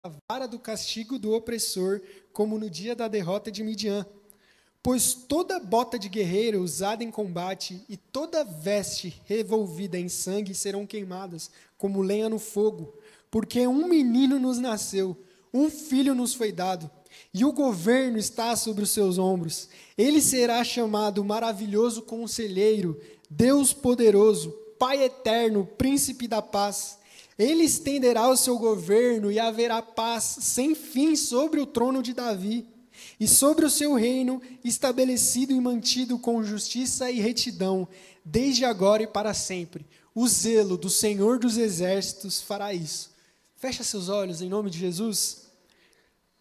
a vara do castigo do opressor, como no dia da derrota de Midian. Pois toda bota de guerreiro usada em combate e toda veste revolvida em sangue serão queimadas, como lenha no fogo. Porque um menino nos nasceu, um filho nos foi dado, e o governo está sobre os seus ombros. Ele será chamado Maravilhoso Conselheiro, Deus Poderoso, Pai Eterno, Príncipe da Paz. Ele estenderá o seu governo e haverá paz sem fim sobre o trono de Davi e sobre o seu reino, estabelecido e mantido com justiça e retidão, desde agora e para sempre. O zelo do Senhor dos Exércitos fará isso. Fecha seus olhos em nome de Jesus.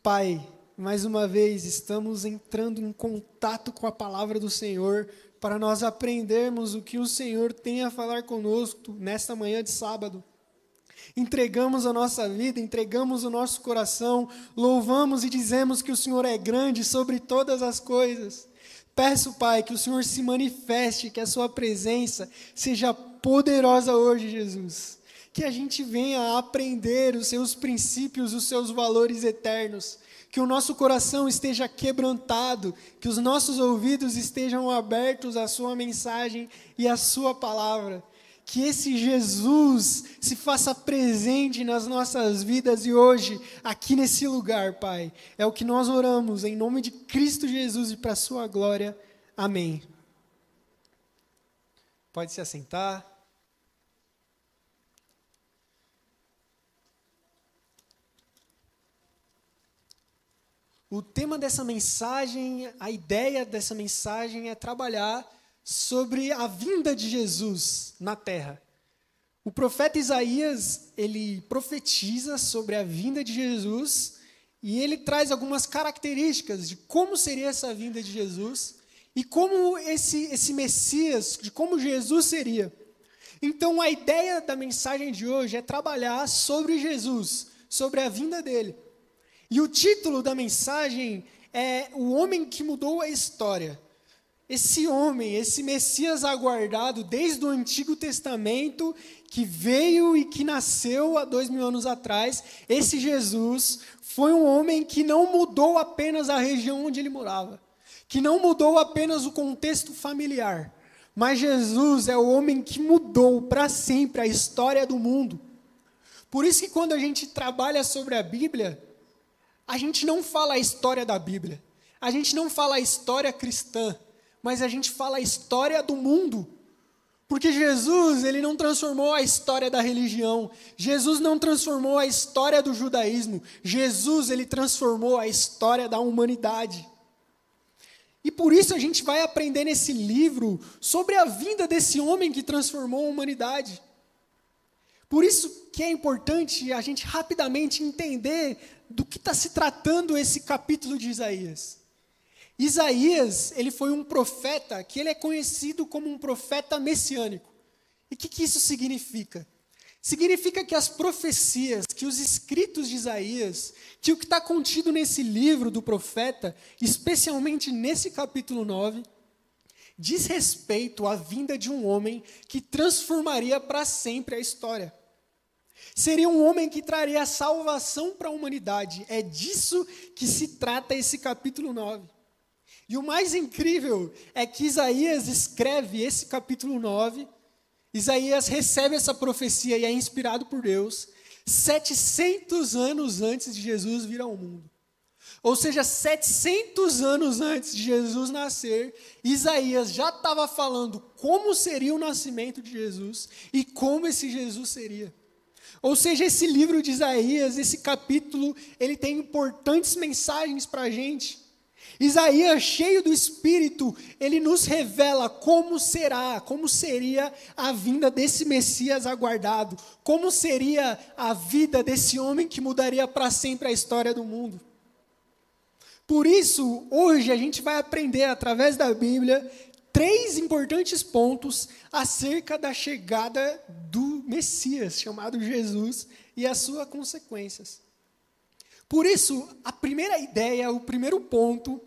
Pai, mais uma vez estamos entrando em contato com a palavra do Senhor para nós aprendermos o que o Senhor tem a falar conosco nesta manhã de sábado. Entregamos a nossa vida, entregamos o nosso coração, louvamos e dizemos que o Senhor é grande sobre todas as coisas. Peço, Pai, que o Senhor se manifeste, que a sua presença seja poderosa hoje, Jesus. Que a gente venha a aprender os seus princípios, os seus valores eternos. Que o nosso coração esteja quebrantado, que os nossos ouvidos estejam abertos à sua mensagem e à sua palavra. Que esse Jesus se faça presente nas nossas vidas e hoje, aqui nesse lugar, Pai. É o que nós oramos, em nome de Cristo Jesus e para a sua glória. Amém. Pode se assentar. O tema dessa mensagem, a ideia dessa mensagem é trabalhar sobre a vinda de Jesus na terra. O profeta Isaías, ele profetiza sobre a vinda de Jesus e ele traz algumas características de como seria essa vinda de Jesus e como esse Messias, de como Jesus seria. Então, a ideia da mensagem de hoje é trabalhar sobre Jesus, sobre a vinda dele. E o título da mensagem é O Homem que Mudou a História. Esse homem, esse Messias aguardado desde o Antigo Testamento, que veio e que nasceu há 2000 anos atrás, esse Jesus foi um homem que não mudou apenas a região onde ele morava, que não mudou apenas o contexto familiar, mas Jesus é o homem que mudou para sempre a história do mundo. Por isso que quando a gente trabalha sobre a Bíblia, a gente não fala a história da Bíblia, a gente não fala a história cristã, mas a gente fala a história do mundo. Porque Jesus, ele não transformou a história da religião. Jesus não transformou a história do judaísmo. Jesus, ele transformou a história da humanidade. E por isso a gente vai aprender nesse livro sobre a vinda desse homem que transformou a humanidade. Por isso que é importante a gente rapidamente entender do que está se tratando esse capítulo de Isaías. Isaías, ele foi um profeta que ele é conhecido como um profeta messiânico. E o que isso significa? Significa que as profecias, que os escritos de Isaías, que o que está contido nesse livro do profeta, especialmente nesse capítulo 9, diz respeito à vinda de um homem que transformaria para sempre a história. Seria um homem que traria a salvação para a humanidade. É disso que se trata esse capítulo 9. E o mais incrível é que Isaías escreve esse capítulo 9, Isaías recebe essa profecia e é inspirado por Deus, 700 anos antes de Jesus vir ao mundo. Ou seja, 700 anos antes de Jesus nascer, Isaías já estava falando como seria o nascimento de Jesus e como esse Jesus seria. Ou seja, esse livro de Isaías, esse capítulo, ele tem importantes mensagens para a gente. Isaías, cheio do Espírito, ele nos revela como seria a vinda desse Messias aguardado, como seria a vida desse homem que mudaria para sempre a história do mundo. Por isso, hoje a gente vai aprender, através da Bíblia, 3 importantes pontos acerca da chegada do Messias, chamado Jesus, e as suas consequências. Por isso, a primeira ideia, o primeiro ponto,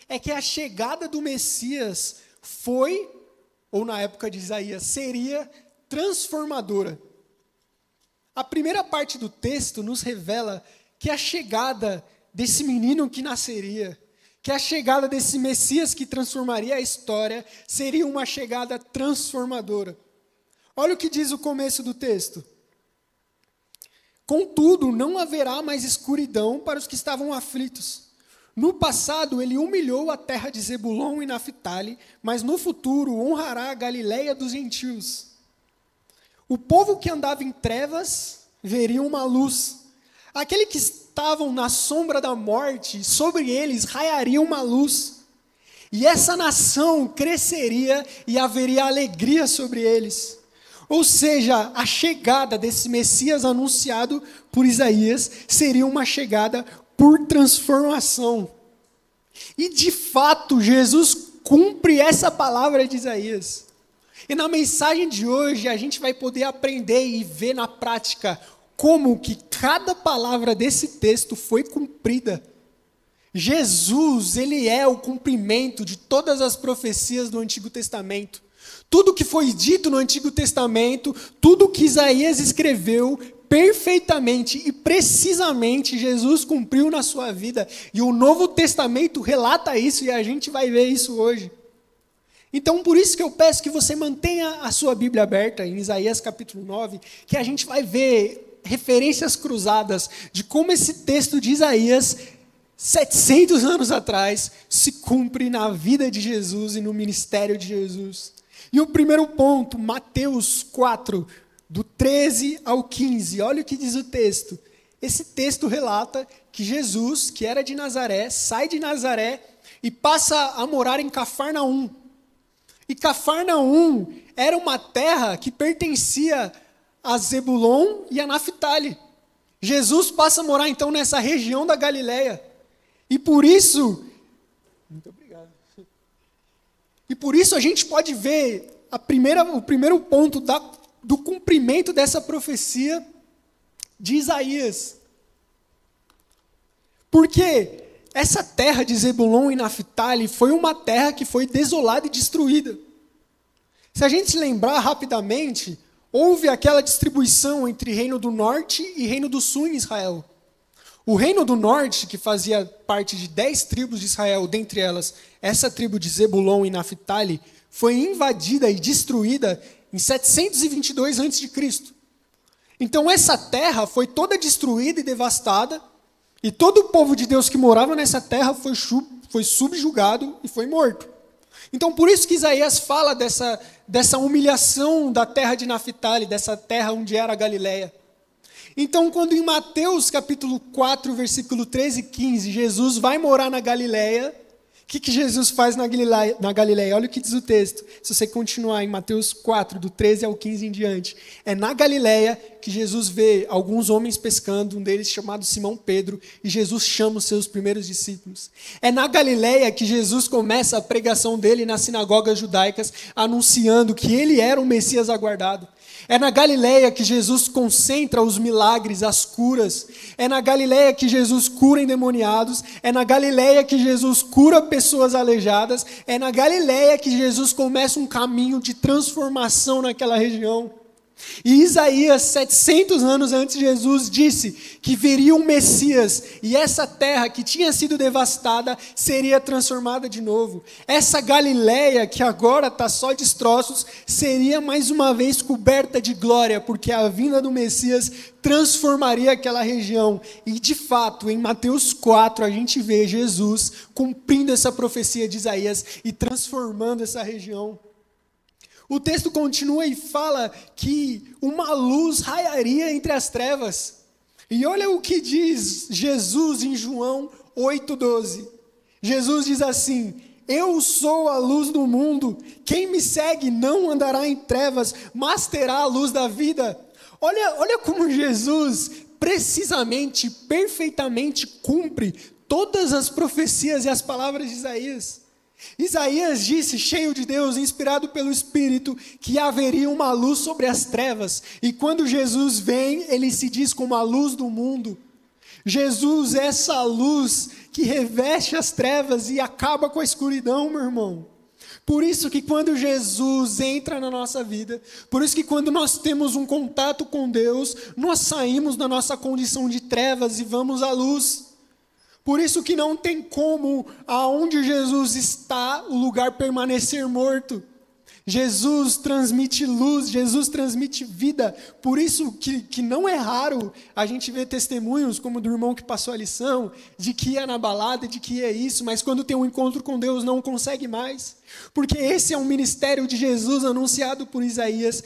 é que a chegada do Messias foi, ou na época de Isaías, seria transformadora. A primeira parte do texto nos revela que a chegada desse menino que nasceria, que a chegada desse Messias que transformaria a história, seria uma chegada transformadora. Olha o que diz o começo do texto. Contudo, não haverá mais escuridão para os que estavam aflitos. No passado, ele humilhou a terra de Zebulon e Naftali, mas no futuro honrará a Galileia dos gentios. O povo que andava em trevas veria uma luz. Aqueles que estavam na sombra da morte, sobre eles raiaria uma luz. E essa nação cresceria e haveria alegria sobre eles. Ou seja, a chegada desse Messias anunciado por Isaías seria uma chegada por transformação. E de fato, Jesus cumpre essa palavra de Isaías. E na mensagem de hoje, a gente vai poder aprender e ver na prática como que cada palavra desse texto foi cumprida. Jesus, ele é o cumprimento de todas as profecias do Antigo Testamento. Tudo que foi dito no Antigo Testamento, tudo que Isaías escreveu, perfeitamente e precisamente Jesus cumpriu na sua vida. E o Novo Testamento relata isso e a gente vai ver isso hoje. Então, por isso que eu peço que você mantenha a sua Bíblia aberta em Isaías capítulo 9, que a gente vai ver referências cruzadas de como esse texto de Isaías, 700 anos atrás, se cumpre na vida de Jesus e no ministério de Jesus. E o primeiro ponto, Mateus 4, do 13 ao 15, olha o que diz o texto. Esse texto relata que Jesus, que era de Nazaré, sai de Nazaré e passa a morar em Cafarnaum. E Cafarnaum era uma terra que pertencia a Zebulon e a Naftali. Jesus passa a morar então nessa região da Galileia. E por isso, muito obrigado. E por isso a gente pode ver o primeiro ponto do cumprimento dessa profecia de Isaías. Porque essa terra de Zebulon e Naftali foi uma terra que foi desolada e destruída. Se a gente se lembrar rapidamente, houve aquela distribuição entre Reino do Norte e Reino do Sul em Israel. O Reino do Norte, que fazia parte de 10 tribos de Israel, dentre elas essa tribo de Zebulon e Naftali, foi invadida e destruída em 722 a.C. Então essa terra foi toda destruída e devastada, e todo o povo de Deus que morava nessa terra foi subjugado e foi morto. Então por isso que Isaías fala dessa humilhação da terra de Naftali, dessa terra onde era a Galileia. Então, quando em Mateus capítulo 4, versículo 13 e 15, Jesus vai morar na Galileia, o que Jesus faz na Galileia? Olha o que diz o texto. Se você continuar em Mateus 4, do 13 ao 15 em diante. É na Galileia que Jesus vê alguns homens pescando, um deles chamado Simão Pedro, e Jesus chama os seus primeiros discípulos. É na Galileia que Jesus começa a pregação dele nas sinagogas judaicas, anunciando que ele era o Messias aguardado. É na Galileia que Jesus concentra os milagres, as curas. É na Galileia que Jesus cura endemoniados. É na Galileia que Jesus cura pessoas aleijadas. É na Galileia que Jesus começa um caminho de transformação naquela região. E Isaías, 700 anos antes de Jesus, disse que viria um Messias e essa terra que tinha sido devastada seria transformada de novo. Essa Galileia, que agora está só destroços, seria mais uma vez coberta de glória, porque a vinda do Messias transformaria aquela região. E de fato, em Mateus 4, a gente vê Jesus cumprindo essa profecia de Isaías e transformando essa região. O texto continua e fala que uma luz raiaria entre as trevas. E olha o que diz Jesus em João 8,12. Jesus diz assim: eu sou a luz do mundo, quem me segue não andará em trevas, mas terá a luz da vida. Olha como Jesus precisamente, perfeitamente cumpre todas as profecias e as palavras de Isaías. Isaías disse, cheio de Deus, inspirado pelo Espírito, que haveria uma luz sobre as trevas. E quando Jesus vem, ele se diz como a luz do mundo. Jesus é essa luz que reveste as trevas e acaba com a escuridão, meu irmão. Por isso que quando Jesus entra na nossa vida, por isso que quando nós temos um contato com Deus, nós saímos da nossa condição de trevas e vamos à luz. Por isso que não tem como, aonde Jesus está, o lugar permanecer morto. Jesus transmite luz, Jesus transmite vida. Por isso que não é raro a gente ver testemunhos, como do irmão que passou a lição, de que ia na balada, de que ia isso, mas quando tem um encontro com Deus não consegue mais. Porque esse é um ministério de Jesus anunciado por Isaías,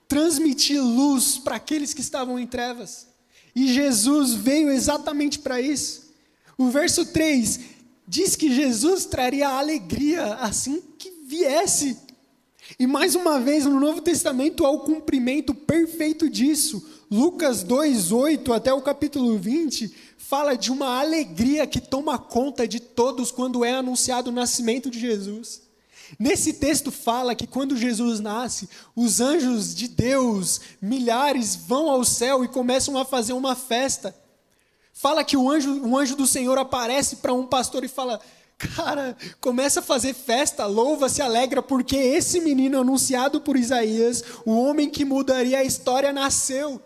transmitir luz para aqueles que estavam em trevas. E Jesus veio exatamente para isso. O verso 3 diz que Jesus traria alegria assim que viesse. E mais uma vez, no Novo Testamento, há o cumprimento perfeito disso. Lucas 2:8 até o capítulo 20, fala de uma alegria que toma conta de todos quando é anunciado o nascimento de Jesus. Nesse texto fala que quando Jesus nasce, os anjos de Deus, milhares, vão ao céu e começam a fazer uma festa. Fala que um anjo do Senhor aparece para um pastor e fala: cara, começa a fazer festa, louva, se alegra, porque esse menino anunciado por Isaías, o homem que mudaria a história, nasceu.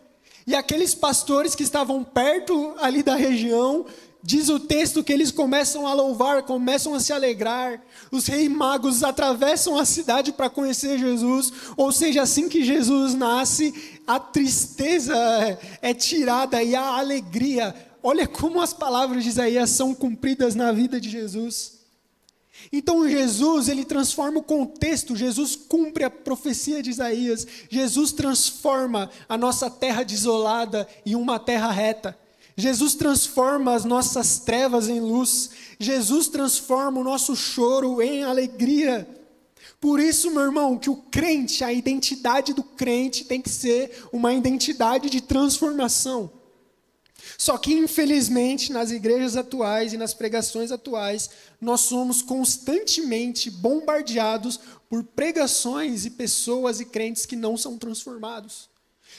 E aqueles pastores que estavam perto ali da região, diz o texto que eles começam a louvar, começam a se alegrar. Os reis magos atravessam a cidade para conhecer Jesus. Ou seja, assim que Jesus nasce, a tristeza é tirada e a alegria. Olha como as palavras de Isaías são cumpridas na vida de Jesus. Então Jesus, ele transforma o contexto, Jesus cumpre a profecia de Isaías, Jesus transforma a nossa terra desolada em uma terra reta. Jesus transforma as nossas trevas em luz, Jesus transforma o nosso choro em alegria. Por isso, meu irmão, que o crente, a identidade do crente tem que ser uma identidade de transformação. Só que, infelizmente, nas igrejas atuais e nas pregações atuais, nós somos constantemente bombardeados por pregações e pessoas e crentes que não são transformados.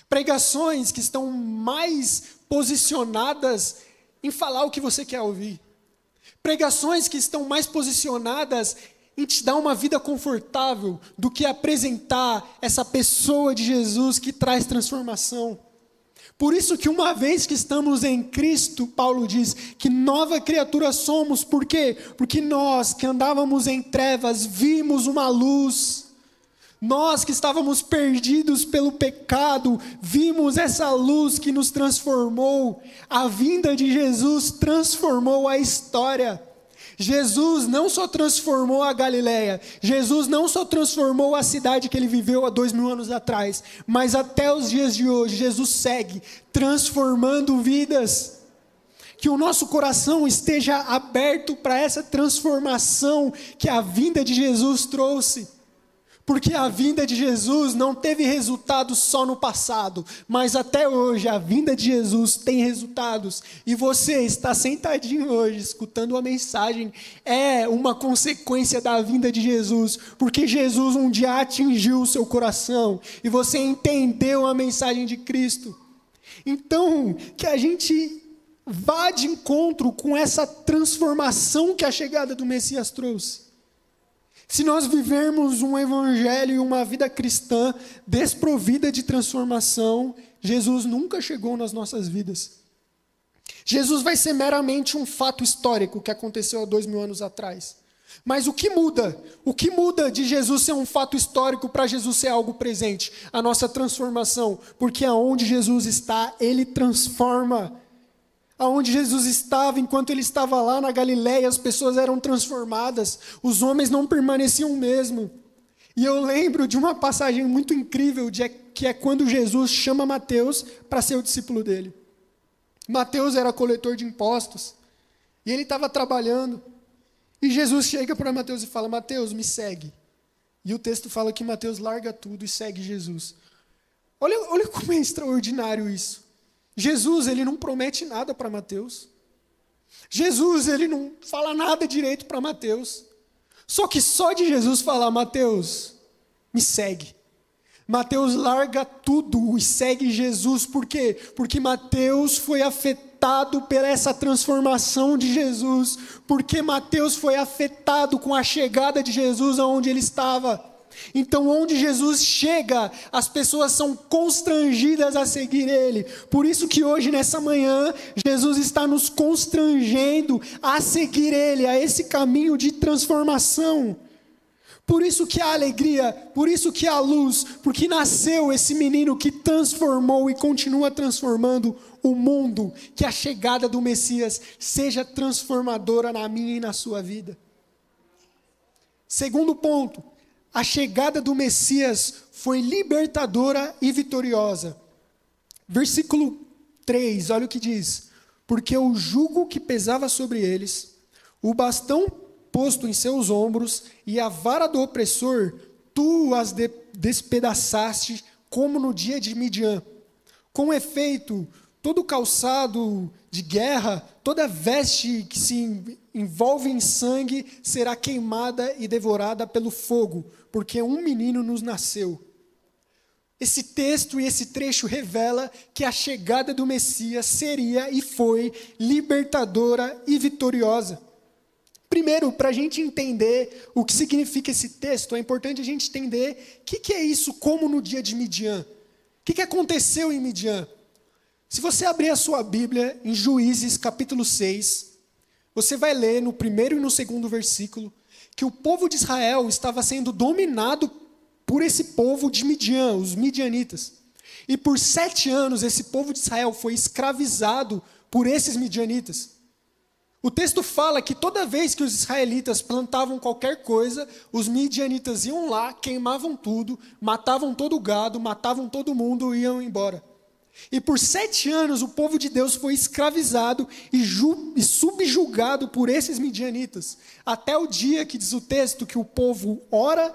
Pregações que estão mais posicionadas em falar o que você quer ouvir. Pregações que estão mais posicionadas em te dar uma vida confortável do que apresentar essa pessoa de Jesus que traz transformação. Por isso que uma vez que estamos em Cristo, Paulo diz que nova criatura somos. Por quê? Porque nós que andávamos em trevas, vimos uma luz. Nós que estávamos perdidos pelo pecado, vimos essa luz que nos transformou. A vinda de Jesus transformou a história. Jesus não só transformou a Galileia, Jesus não só transformou a cidade que ele viveu há 2000 anos atrás, mas até os dias de hoje, Jesus segue transformando vidas. Que o nosso coração esteja aberto para essa transformação que a vinda de Jesus trouxe. Porque a vinda de Jesus não teve resultados só no passado, mas até hoje a vinda de Jesus tem resultados. E você está sentadinho hoje escutando a mensagem, é uma consequência da vinda de Jesus, porque Jesus um dia atingiu o seu coração e você entendeu a mensagem de Cristo. Então, que a gente vá de encontro com essa transformação que a chegada do Messias trouxe. Se nós vivermos um evangelho e uma vida cristã desprovida de transformação, Jesus nunca chegou nas nossas vidas. Jesus vai ser meramente um fato histórico que aconteceu há 2000 anos atrás. Mas o que muda? O que muda de Jesus ser um fato histórico para Jesus ser algo presente? A nossa transformação. Porque aonde Jesus está, Ele transforma. Aonde Jesus estava, enquanto ele estava lá na Galileia, as pessoas eram transformadas, os homens não permaneciam o mesmo. E eu lembro de uma passagem muito incrível, que é quando Jesus chama Mateus para ser o discípulo dele. Mateus era coletor de impostos, e ele estava trabalhando, e Jesus chega para Mateus e fala: Mateus, me segue. E o texto fala que Mateus larga tudo e segue Jesus. Olha como é extraordinário isso. Jesus, ele não promete nada para Mateus. Jesus, ele não fala nada direito para Mateus. Só que só de Jesus falar: Mateus, me segue. Mateus larga tudo e segue Jesus. Por quê? Porque Mateus foi afetado afetado por essa transformação de Jesus, porque Mateus foi afetado com a chegada de Jesus aonde ele estava. Então, onde Jesus chega, as pessoas são constrangidas a seguir ele. Por isso que hoje, nessa manhã, Jesus está nos constrangendo a seguir ele, a esse caminho de transformação. Por isso que há alegria, por isso que há luz, porque nasceu esse menino que transformou e continua transformando o mundo. Que a chegada do Messias seja transformadora na minha e na sua vida. Segundo ponto, a chegada do Messias foi libertadora e vitoriosa. Versículo 3, olha o que diz. Porque o jugo que pesava sobre eles, o bastão posto em seus ombros e a vara do opressor, tu as despedaçaste como no dia de Midian. Com efeito, todo calçado de guerra, toda veste que se envolve em sangue será queimada e devorada pelo fogo, porque um menino nos nasceu. Esse texto e esse trecho revela que a chegada do Messias seria e foi libertadora e vitoriosa. Primeiro, para a gente entender o que significa esse texto, é importante a gente entender o que é isso, como no dia de Midian. O que aconteceu em Midian? Se você abrir a sua Bíblia em Juízes capítulo 6, você vai ler no primeiro e no segundo versículo que o povo de Israel estava sendo dominado por esse povo de Midian, os midianitas. E por 7 anos esse povo de Israel foi escravizado por esses midianitas. O texto fala que toda vez que os israelitas plantavam qualquer coisa, os midianitas iam lá, queimavam tudo, matavam todo o gado, matavam todo mundo e iam embora. E por 7 anos o povo de Deus foi escravizado e subjugado por esses midianitas. Até o dia que diz o texto que o povo ora,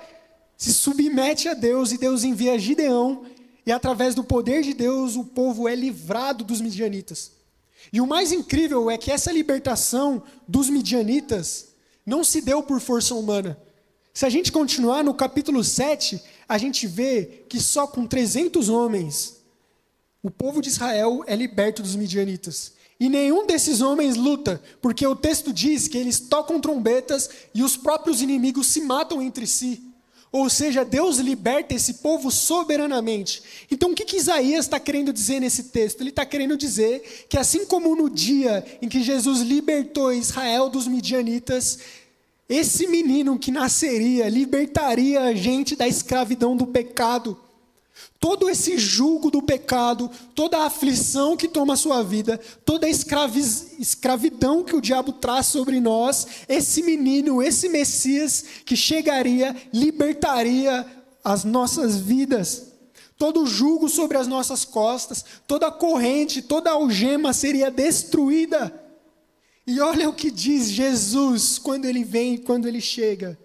se submete a Deus e Deus envia Gideão. E através do poder de Deus o povo é livrado dos midianitas. E o mais incrível é que essa libertação dos midianitas não se deu por força humana. Se a gente continuar no capítulo 7, a gente vê que só com 300 homens o povo de Israel é liberto dos midianitas. E nenhum desses homens luta, porque o texto diz que eles tocam trombetas e os próprios inimigos se matam entre si. Ou seja, Deus liberta esse povo soberanamente. Então o que Isaías está querendo dizer nesse texto? Ele está querendo dizer que assim como no dia em que Jesus libertou Israel dos midianitas, esse menino que nasceria libertaria a gente da escravidão do pecado. Todo esse jugo do pecado, toda a aflição que toma a sua vida, toda a escravidão que o diabo traz sobre nós, esse menino, esse Messias que chegaria, libertaria as nossas vidas. Todo o jugo sobre as nossas costas, toda a corrente, toda a algema seria destruída. E olha o que diz Jesus quando ele vem, quando ele chega.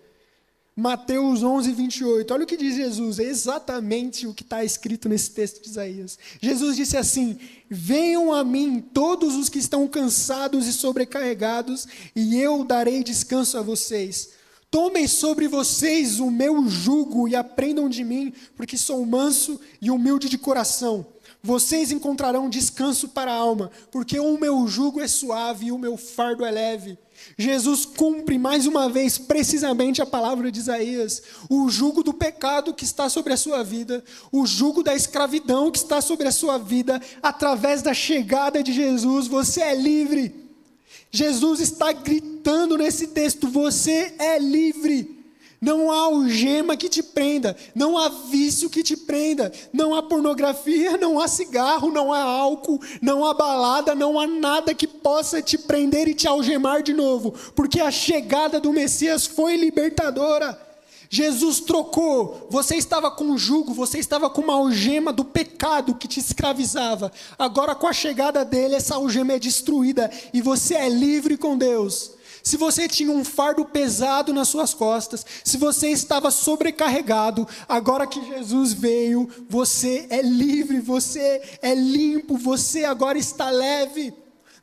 Mateus 11, 28, olha o que diz Jesus, é exatamente o que está escrito nesse texto de Isaías. Jesus disse assim: venham a mim todos os que estão cansados e sobrecarregados, e eu darei descanso a vocês. Tomem sobre vocês o meu jugo e aprendam de mim, porque sou manso e humilde de coração. Vocês encontrarão descanso para a alma, porque o meu jugo é suave e o meu fardo é leve. Jesus cumpre mais uma vez precisamente a palavra de Isaías. O jugo do pecado que está sobre a sua vida, o jugo da escravidão que está sobre a sua vida, através da chegada de Jesus, você é livre. Jesus está gritando nesse texto: você é livre. Não há algema que te prenda, não há vício que te prenda, não há pornografia, não há cigarro, não há álcool, não há balada, não há nada que possa te prender e te algemar de novo, porque a chegada do Messias foi libertadora. Jesus trocou, você estava com um jugo, você estava com uma algema do pecado que te escravizava. Agora com a chegada dele, essa algema é destruída e você é livre com Deus. Se você tinha um fardo pesado nas suas costas, se você estava sobrecarregado, agora que Jesus veio, você é livre, você é limpo, você agora está leve.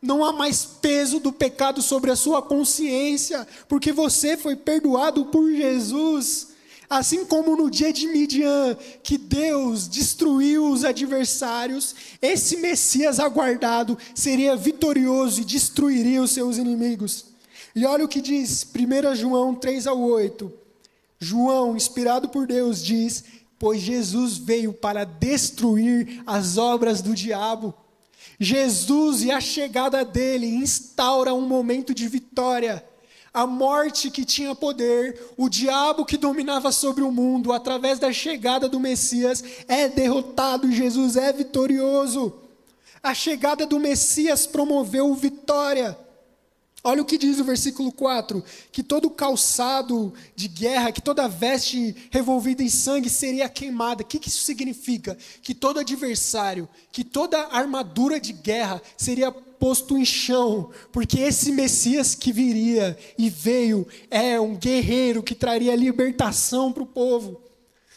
Não há mais peso do pecado sobre a sua consciência, porque você foi perdoado por Jesus. Assim como no dia de Midian, que Deus destruiu os adversários, esse Messias aguardado seria vitorioso e destruiria os seus inimigos. E olha o que diz 1 João 3:8. João, inspirado por Deus, diz: pois Jesus veio para destruir as obras do diabo. Jesus e a chegada dele instaura um momento de vitória. A morte que tinha poder, o diabo que dominava sobre o mundo, através da chegada do Messias, é derrotado e Jesus é vitorioso. A chegada do Messias promoveu vitória. Olha o que diz o versículo 4, que todo calçado de guerra, que toda veste revolvida em sangue seria queimada. O que isso significa? Que todo adversário, que toda armadura de guerra seria posto em chão, porque esse Messias que viria e veio é um guerreiro que traria libertação para o povo.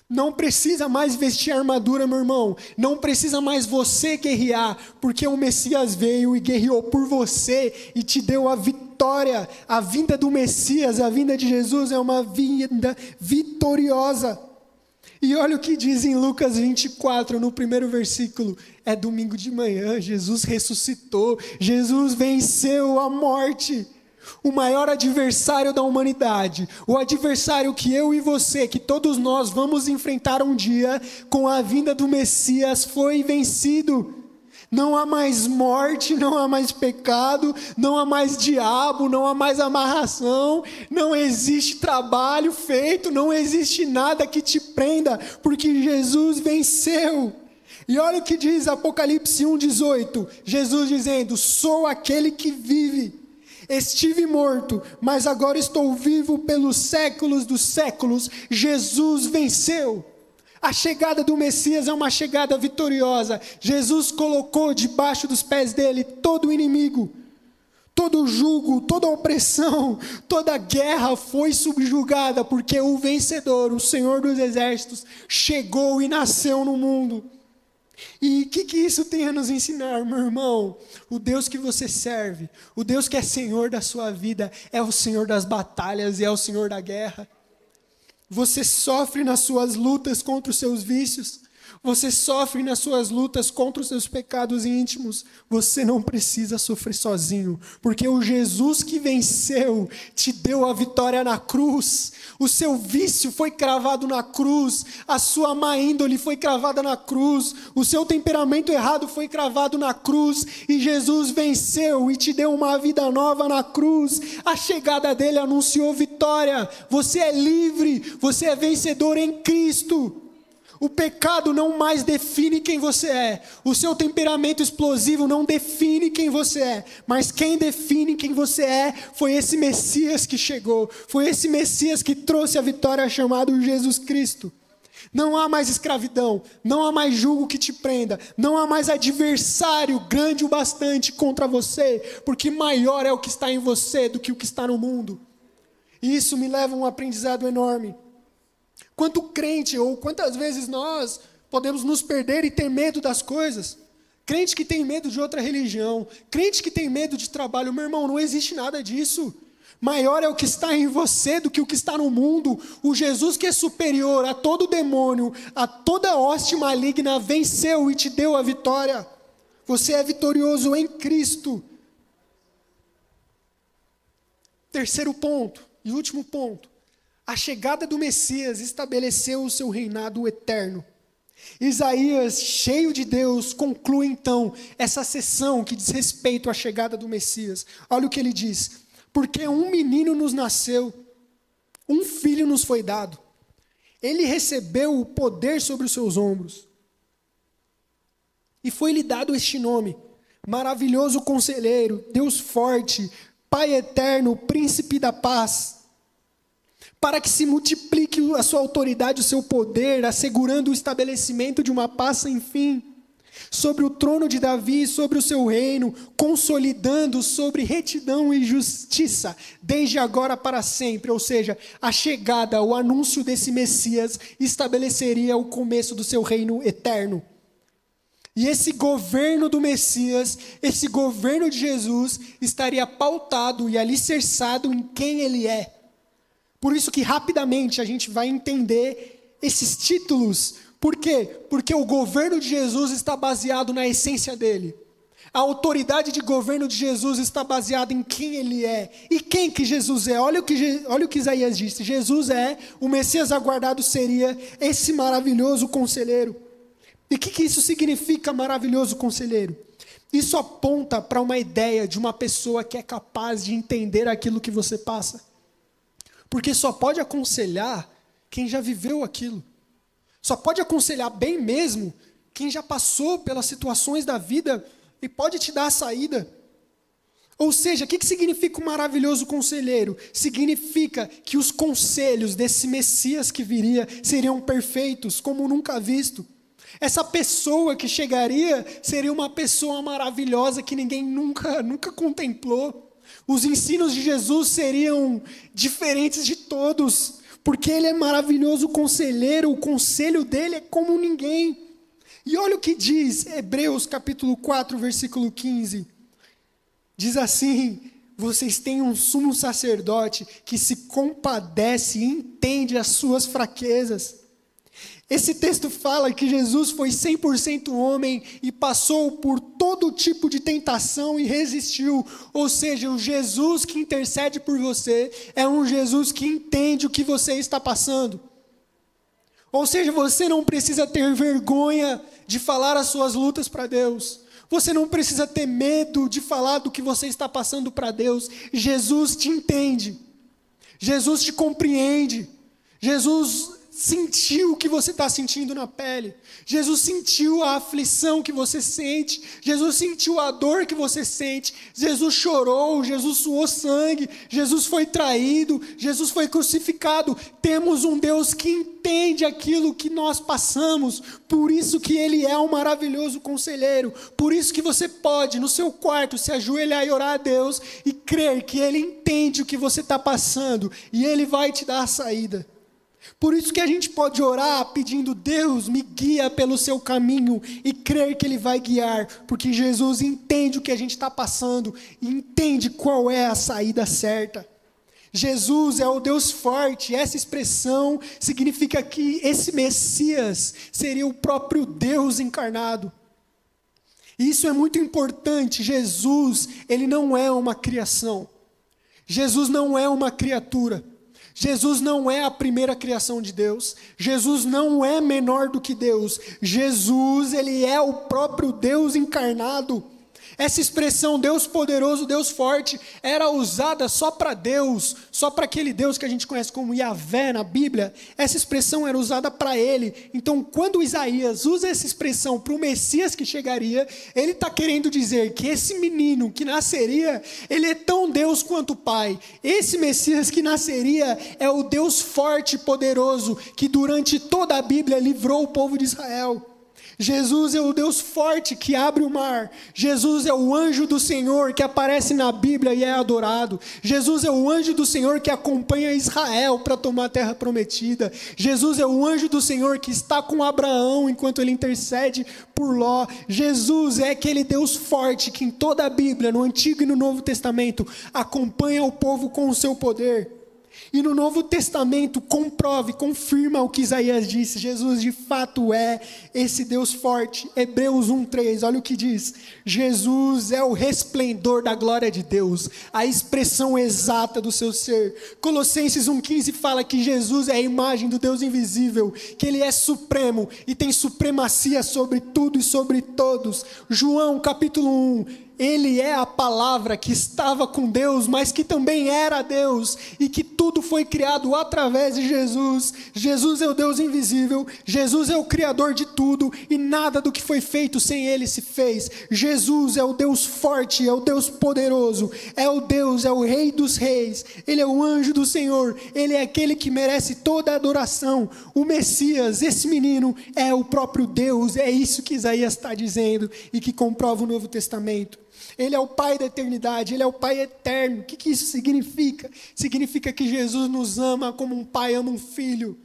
Não precisa mais vestir armadura, meu irmão. Não precisa mais você guerrear, porque o Messias veio e guerreou por você e te deu a vitória. A vinda do Messias, a vinda de Jesus é uma vinda vitoriosa. E olha o que diz em Lucas 24, no primeiro versículo. É domingo de manhã, Jesus ressuscitou, Jesus venceu a morte. O maior adversário da humanidade, o adversário que eu e você, que todos nós vamos enfrentar um dia, com a vinda do Messias, foi vencido. Não há mais morte, não há mais pecado, não há mais diabo, não há mais amarração, não existe trabalho feito, não existe nada que te prenda, porque Jesus venceu. E olha o que diz Apocalipse 1,18, Jesus dizendo: sou aquele que vive. Estive morto, mas agora estou vivo pelos séculos dos séculos. Jesus venceu. A chegada do Messias é uma chegada vitoriosa. Jesus colocou debaixo dos pés dele todo o inimigo. Todo jugo, toda opressão, toda guerra foi subjugada, porque o vencedor, o Senhor dos Exércitos, chegou e nasceu no mundo. E o que isso tem a nos ensinar, meu irmão? O Deus que você serve, o Deus que é Senhor da sua vida, é o Senhor das batalhas e é o Senhor da guerra. Você sofre nas suas lutas contra os seus vícios, você sofre nas suas lutas contra os seus pecados íntimos. Você não precisa sofrer sozinho, porque o Jesus que venceu te deu a vitória na cruz. O seu vício foi cravado na cruz, a sua má índole foi cravada na cruz, o seu temperamento errado foi cravado na cruz, e Jesus venceu e te deu uma vida nova na cruz. A chegada dele anunciou vitória. Você é livre, você é vencedor em Cristo. O pecado não mais define quem você é. O seu temperamento explosivo não define quem você é. Mas quem define quem você é foi esse Messias que chegou. Foi esse Messias que trouxe a vitória, chamado Jesus Cristo. Não há mais escravidão. Não há mais jugo que te prenda. Não há mais adversário grande o bastante contra você. Porque maior é o que está em você do que o que está no mundo. E isso me leva a um aprendizado enorme. Quanto crente, ou quantas vezes nós podemos nos perder e ter medo das coisas. Crente que tem medo de outra religião, crente que tem medo de trabalho. Meu irmão, não existe nada disso. Maior é o que está em você do que o que está no mundo. O Jesus que é superior a todo demônio, a toda hoste maligna, venceu e te deu a vitória. Você é vitorioso em Cristo. Terceiro ponto e último ponto. A chegada do Messias estabeleceu o seu reinado eterno. Isaías, cheio de Deus, conclui então essa sessão que diz respeito à chegada do Messias. Olha o que ele diz: porque um menino nos nasceu, um filho nos foi dado. Ele recebeu o poder sobre os seus ombros. E foi-lhe dado este nome: Maravilhoso Conselheiro, Deus Forte, Pai Eterno, Príncipe da Paz. Para que se multiplique a sua autoridade, o seu poder, assegurando o estabelecimento de uma paz sem fim, sobre o trono de Davi e sobre o seu reino, consolidando sobre retidão e justiça, desde agora para sempre. Ou seja, a chegada, o anúncio desse Messias estabeleceria o começo do seu reino eterno. E esse governo do Messias, esse governo de Jesus, estaria pautado e alicerçado em quem ele é. Por isso que rapidamente a gente vai entender esses títulos. Por quê? Porque o governo de Jesus está baseado na essência dele. A autoridade de governo de Jesus está baseada em quem ele é. E quem que Jesus é? Olha o que Isaías disse. Jesus é, o Messias aguardado seria esse maravilhoso conselheiro. E o que isso significa, maravilhoso conselheiro? Isso aponta para uma ideia de uma pessoa que é capaz de entender aquilo que você passa. Porque só pode aconselhar quem já viveu aquilo. Só pode aconselhar bem mesmo quem já passou pelas situações da vida e pode te dar a saída. Ou seja, o que significa um maravilhoso conselheiro? Significa que os conselhos desse Messias que viria seriam perfeitos, como nunca visto. Essa pessoa que chegaria seria uma pessoa maravilhosa que ninguém nunca contemplou. Os ensinos de Jesus seriam diferentes de todos, porque ele é maravilhoso conselheiro, o conselho dele é como ninguém. E olha o que diz Hebreus capítulo 4, versículo 15. Diz assim: vocês têm um sumo sacerdote que se compadece e entende as suas fraquezas. Esse texto fala que Jesus foi 100% homem e passou por todo tipo de tentação e resistiu. Ou seja, o Jesus que intercede por você é um Jesus que entende o que você está passando. Ou seja, você não precisa ter vergonha de falar as suas lutas para Deus. Você não precisa ter medo de falar do que você está passando para Deus. Jesus te entende. Jesus te compreende. Jesus sentiu o que você está sentindo na pele. Jesus sentiu a aflição que você sente. Jesus sentiu a dor que você sente. Jesus chorou, Jesus suou sangue. Jesus foi traído, Jesus foi crucificado. Temos um Deus que entende aquilo que nós passamos. Por isso que Ele é um maravilhoso conselheiro. Por isso que você pode, no seu quarto, se ajoelhar e orar a Deus e crer que Ele entende o que você está passando e Ele vai te dar a saída. Por isso que a gente pode orar pedindo: Deus, me guia pelo seu caminho, e crer que Ele vai guiar, porque Jesus entende o que a gente está passando e entende qual é a saída certa. Jesus é o Deus forte. Essa expressão significa que esse Messias seria o próprio Deus encarnado. E isso é muito importante. Jesus, Ele não é uma criação. Jesus não é uma criatura. Jesus não é a primeira criação de Deus. Jesus não é menor do que Deus. Jesus, Ele é o próprio Deus encarnado. Essa expressão Deus poderoso, Deus forte, era usada só para Deus, só para aquele Deus que a gente conhece como Yahvé na Bíblia. Essa expressão era usada para Ele. Então, quando Isaías usa essa expressão para o Messias que chegaria, ele está querendo dizer que esse menino que nasceria, ele é tão Deus quanto o Pai. Esse Messias que nasceria é o Deus forte e poderoso que durante toda a Bíblia livrou o povo de Israel. Jesus é o Deus forte que abre o mar. Jesus é o anjo do Senhor que aparece na Bíblia e é adorado. Jesus é o anjo do Senhor que acompanha Israel para tomar a terra prometida. Jesus é o anjo do Senhor que está com Abraão enquanto ele intercede por Ló. Jesus é aquele Deus forte que em toda a Bíblia, no Antigo e no Novo Testamento, acompanha o povo com o seu poder. E no Novo Testamento comprova e confirma o que Isaías disse. Jesus de fato é esse Deus forte. Hebreus 1:3, olha o que diz. Jesus é o resplendor da glória de Deus, a expressão exata do seu ser. Colossenses 1:15 fala que Jesus é a imagem do Deus invisível, que Ele é supremo e tem supremacia sobre tudo e sobre todos. João capítulo 1. Ele é a palavra que estava com Deus, mas que também era Deus, e que tudo foi criado através de Jesus. Jesus é o Deus invisível, Jesus é o Criador de tudo, e nada do que foi feito sem Ele se fez. Jesus é o Deus forte, é o Deus poderoso, é o Deus, é o Rei dos Reis, Ele é o anjo do Senhor, Ele é aquele que merece toda a adoração. O Messias, esse menino, é o próprio Deus, é isso que Isaías está dizendo, e que comprova o Novo Testamento. Ele é o Pai da eternidade, Ele é o Pai eterno. O que isso significa? Significa que Jesus nos ama como um pai ama um filho.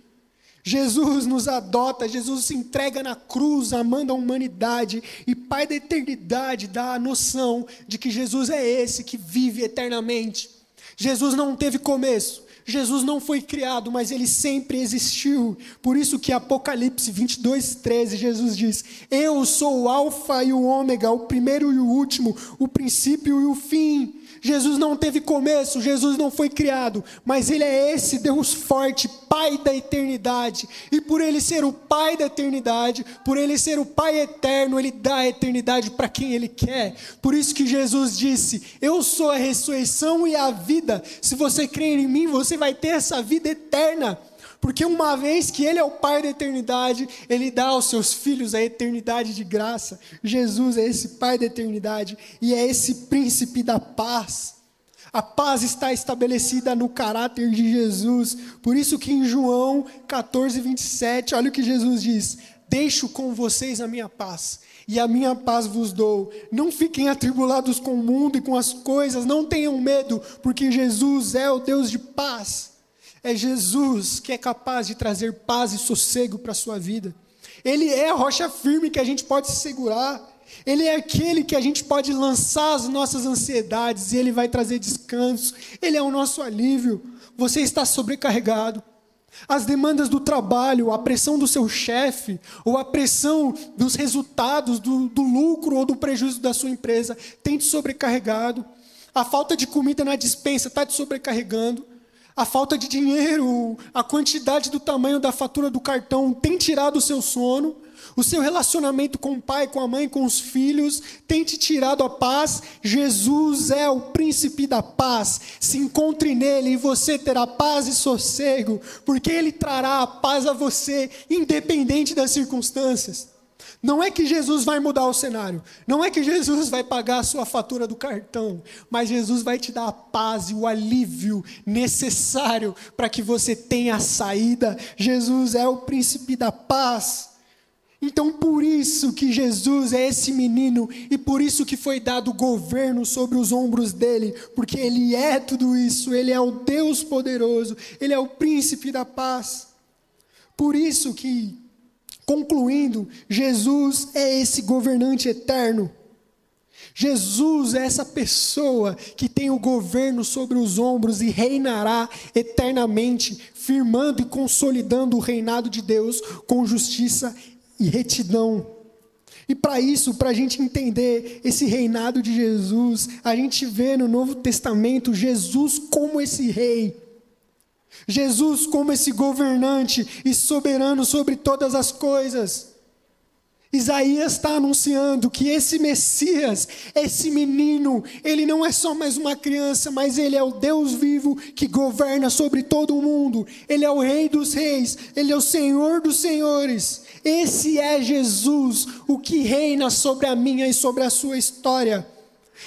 Jesus nos adota, Jesus se entrega na cruz, amando a humanidade. E Pai da eternidade dá a noção de que Jesus é esse que vive eternamente. Jesus não teve começo, Jesus não foi criado, mas ele sempre existiu. Por isso que Apocalipse 22:13, Jesus diz: eu sou o alfa e o ômega, o primeiro e o último, o princípio e o fim. Jesus não teve começo, Jesus não foi criado, mas ele é esse Deus forte, Pai da eternidade. E por ele ser o Pai da eternidade, por ele ser o Pai eterno, ele dá a eternidade para quem ele quer. Por isso que Jesus disse: eu sou a ressurreição e a vida. Se você crer em mim, você vai ter essa vida eterna. Porque uma vez que ele é o Pai da eternidade, ele dá aos seus filhos a eternidade de graça. Jesus é esse Pai da eternidade e é esse príncipe da paz. A paz está estabelecida no caráter de Jesus. Por isso que em João 14:27, olha o que Jesus diz: deixo com vocês a minha paz, e a minha paz vos dou. Não fiquem atribulados com o mundo e com as coisas, não tenham medo, porque Jesus é o Deus de paz. É Jesus que é capaz de trazer paz e sossego para a sua vida. Ele é a rocha firme que a gente pode se segurar. Ele é aquele que a gente pode lançar as nossas ansiedades e ele vai trazer descanso. Ele é o nosso alívio. Você está sobrecarregado. As demandas do trabalho, a pressão do seu chefe, ou a pressão dos resultados, do lucro ou do prejuízo da sua empresa, tem te sobrecarregado. A falta de comida na despensa está te sobrecarregando. A falta de dinheiro, a quantidade do tamanho da fatura do cartão tem tirado o seu sono. O seu relacionamento com o pai, com a mãe, com os filhos tem te tirado a paz. Jesus é o príncipe da paz. Se encontre nele e você terá paz e sossego, porque ele trará a paz a você, independente das circunstâncias. Não é que Jesus vai mudar o cenário, não é que Jesus vai pagar a sua fatura do cartão, mas Jesus vai te dar a paz e o alívio necessário para que você tenha a saída. Jesus é o príncipe da paz. Então por isso que Jesus é esse menino e por isso que foi dado o governo sobre os ombros dele, porque ele é tudo isso, ele é o Deus poderoso, ele é o príncipe da paz. Por isso que, concluindo, Jesus é esse governante eterno. Jesus é essa pessoa que tem o governo sobre os ombros e reinará eternamente, firmando e consolidando o reinado de Deus com justiça e retidão. E para isso, para a gente entender esse reinado de Jesus, a gente vê no Novo Testamento Jesus como esse rei. Jesus como esse governante e soberano sobre todas as coisas. Isaías está anunciando que esse Messias, esse menino, ele não é só mais uma criança, mas ele é o Deus vivo que governa sobre todo o mundo. Ele é o Rei dos reis, ele é o Senhor dos senhores. Esse é Jesus, o que reina sobre a minha e sobre a sua história.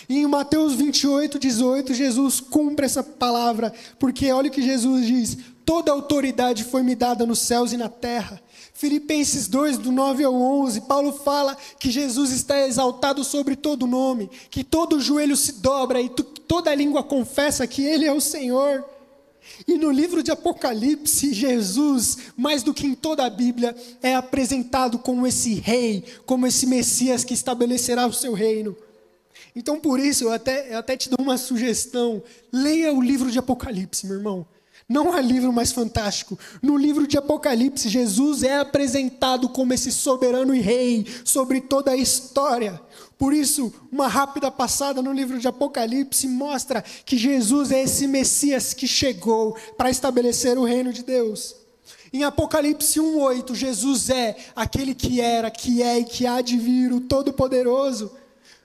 E em Mateus 28:18, Jesus cumpre essa palavra, porque olha o que Jesus diz: toda autoridade foi me dada nos céus e na terra. Filipenses 2, do 9 ao 11, Paulo fala que Jesus está exaltado sobre todo nome, que todo joelho se dobra e toda língua confessa que Ele é o Senhor. E no livro de Apocalipse, Jesus, mais do que em toda a Bíblia, é apresentado como esse rei, como esse Messias que estabelecerá o seu reino. Então, por isso, eu até te dou uma sugestão. Leia o livro de Apocalipse, meu irmão. Não há livro mais fantástico. No livro de Apocalipse, Jesus é apresentado como esse soberano e rei sobre toda a história. Por isso, uma rápida passada no livro de Apocalipse mostra que Jesus é esse Messias que chegou para estabelecer o reino de Deus. Em Apocalipse 1:8, Jesus é aquele que era, que é e que há de vir, o Todo-Poderoso.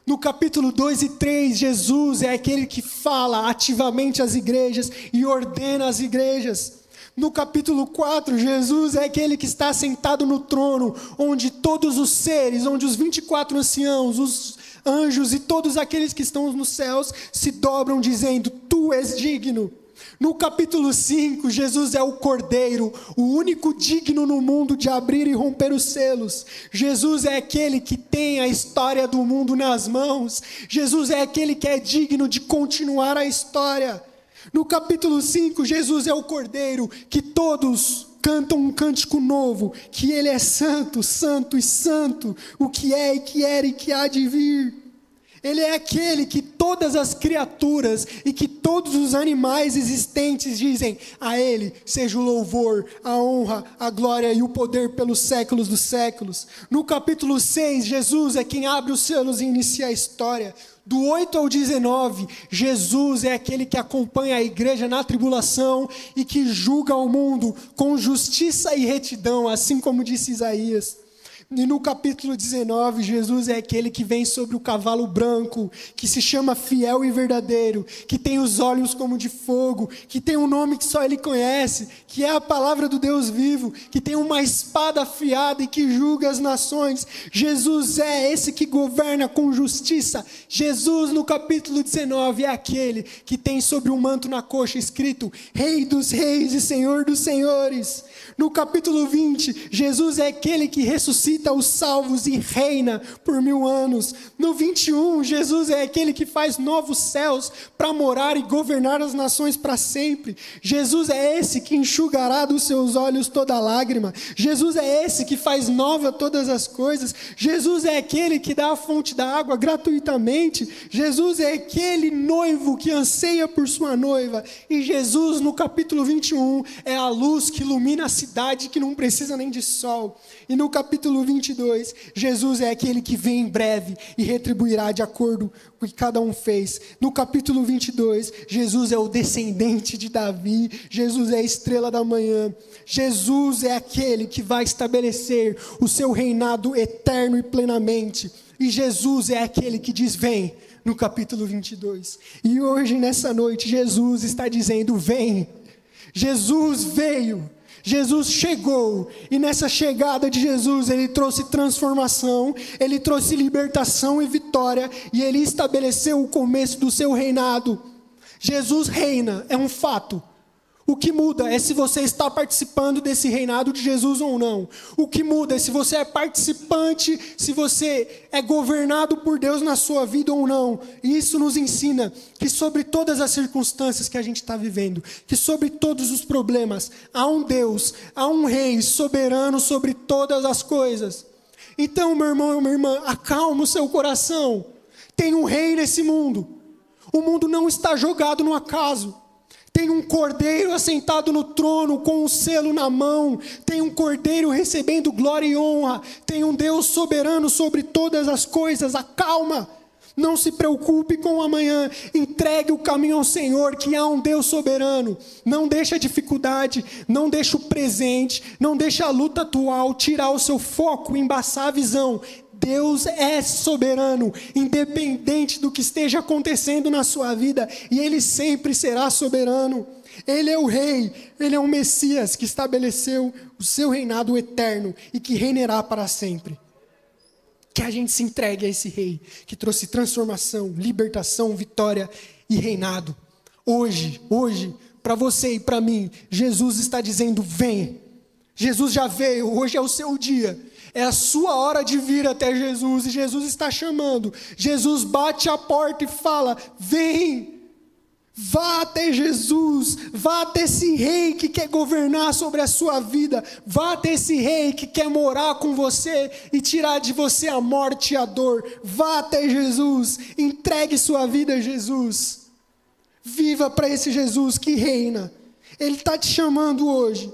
No capítulo 2 e 3, Jesus é aquele que fala ativamente às igrejas e ordena as igrejas. No capítulo 4, Jesus é aquele que está sentado no trono, onde todos os seres, onde os 24 anciãos, os anjos e todos aqueles que estão nos céus se dobram dizendo: Tu és digno. No capítulo 5, Jesus é o Cordeiro, o único digno no mundo de abrir e romper os selos. Jesus é aquele que tem a história do mundo nas mãos. Jesus é aquele que é digno de continuar a história. No capítulo 5, Jesus é o Cordeiro, que todos cantam um cântico novo, que Ele é santo, santo e santo, o que é e que era e que há de vir. Ele é aquele que todas as criaturas e que todos os animais existentes dizem: a Ele seja o louvor, a honra, a glória e o poder pelos séculos dos séculos. No capítulo 6, Jesus é quem abre os céus e inicia a história. Do 8 ao 19, Jesus é aquele que acompanha a igreja na tribulação e que julga o mundo com justiça e retidão, assim como disse Isaías. E no capítulo 19, Jesus é aquele que vem sobre o cavalo branco, que se chama fiel e verdadeiro, que tem os olhos como de fogo, que tem um nome que só Ele conhece, que é a palavra do Deus vivo, que tem uma espada afiada e que julga as nações. Jesus é esse que governa com justiça. Jesus, no capítulo 19, é aquele que tem sobre o manto na coxa escrito: Rei dos reis e Senhor dos senhores. No capítulo 20, Jesus é aquele que ressuscita os salvos e reina por 1000 anos. No 21, Jesus é aquele que faz novos céus para morar e governar as nações para sempre. Jesus é esse que enxugará dos seus olhos toda lágrima. Jesus é esse que faz nova todas as coisas. Jesus é aquele que dá a fonte da água gratuitamente. Jesus é aquele noivo que anseia por sua noiva. E Jesus, no capítulo 21, é a luz que ilumina a cidade, que não precisa nem de sol. E no capítulo 22, Jesus é aquele que vem em breve e retribuirá de acordo com o que cada um fez. No capítulo 22, Jesus é o descendente de Davi. Jesus é a estrela da manhã. Jesus é aquele que vai estabelecer o seu reinado eterno e plenamente. E Jesus é aquele que diz: vem, no capítulo 22. E hoje, nessa noite, Jesus está dizendo: vem. Jesus veio. Jesus chegou, e nessa chegada de Jesus, Ele trouxe transformação, Ele trouxe libertação e vitória, e Ele estabeleceu o começo do seu reinado. Jesus reina, é um fato. O que muda é se você está participando desse reinado de Jesus ou não. O que muda é se você é participante, se você é governado por Deus na sua vida ou não. E isso nos ensina que sobre todas as circunstâncias que a gente está vivendo, que sobre todos os problemas, há um Deus, há um Rei soberano sobre todas as coisas. Então, meu irmão e minha irmã, acalma o seu coração. Tem um Rei nesse mundo. O mundo não está jogado no acaso. Tem um cordeiro assentado no trono com um selo na mão. Tem um cordeiro recebendo glória e honra. Tem um Deus soberano sobre todas as coisas. Acalma. Não se preocupe com o amanhã. Entregue o caminho ao Senhor, que há um Deus soberano. Não deixe a dificuldade, não deixe o presente, não deixe a luta atual tirar o seu foco, embaçar a visão. Deus é soberano, independente do que esteja acontecendo na sua vida, e Ele sempre será soberano. Ele é o Rei, Ele é o Messias que estabeleceu o seu reinado eterno e que reinará para sempre. Que a gente se entregue a esse Rei, que trouxe transformação, libertação, vitória e reinado. Hoje, para você e para mim, Jesus está dizendo: vem. Jesus já veio, hoje é o seu dia. É a sua hora de vir até Jesus, e Jesus está chamando. Jesus bate a porta e fala: vem, vá até Jesus, vá até esse Rei que quer governar sobre a sua vida, vá até esse Rei que quer morar com você e tirar de você a morte e a dor. Vá até Jesus, entregue sua vida a Jesus, viva para esse Jesus que reina. Ele está te chamando hoje.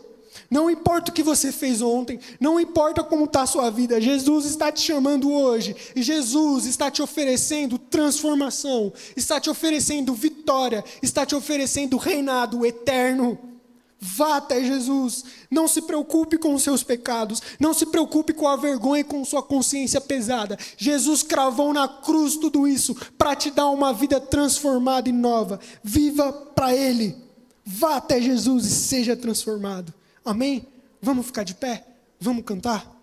Não importa o que você fez ontem, não importa como está a sua vida, Jesus está te chamando hoje, e Jesus está te oferecendo transformação, está te oferecendo vitória, está te oferecendo reinado eterno. Vá até Jesus, não se preocupe com os seus pecados, não se preocupe com a vergonha e com sua consciência pesada. Jesus cravou na cruz tudo isso para te dar uma vida transformada e nova. Viva para Ele, vá até Jesus e seja transformado. Amém? Vamos ficar de pé? Vamos cantar?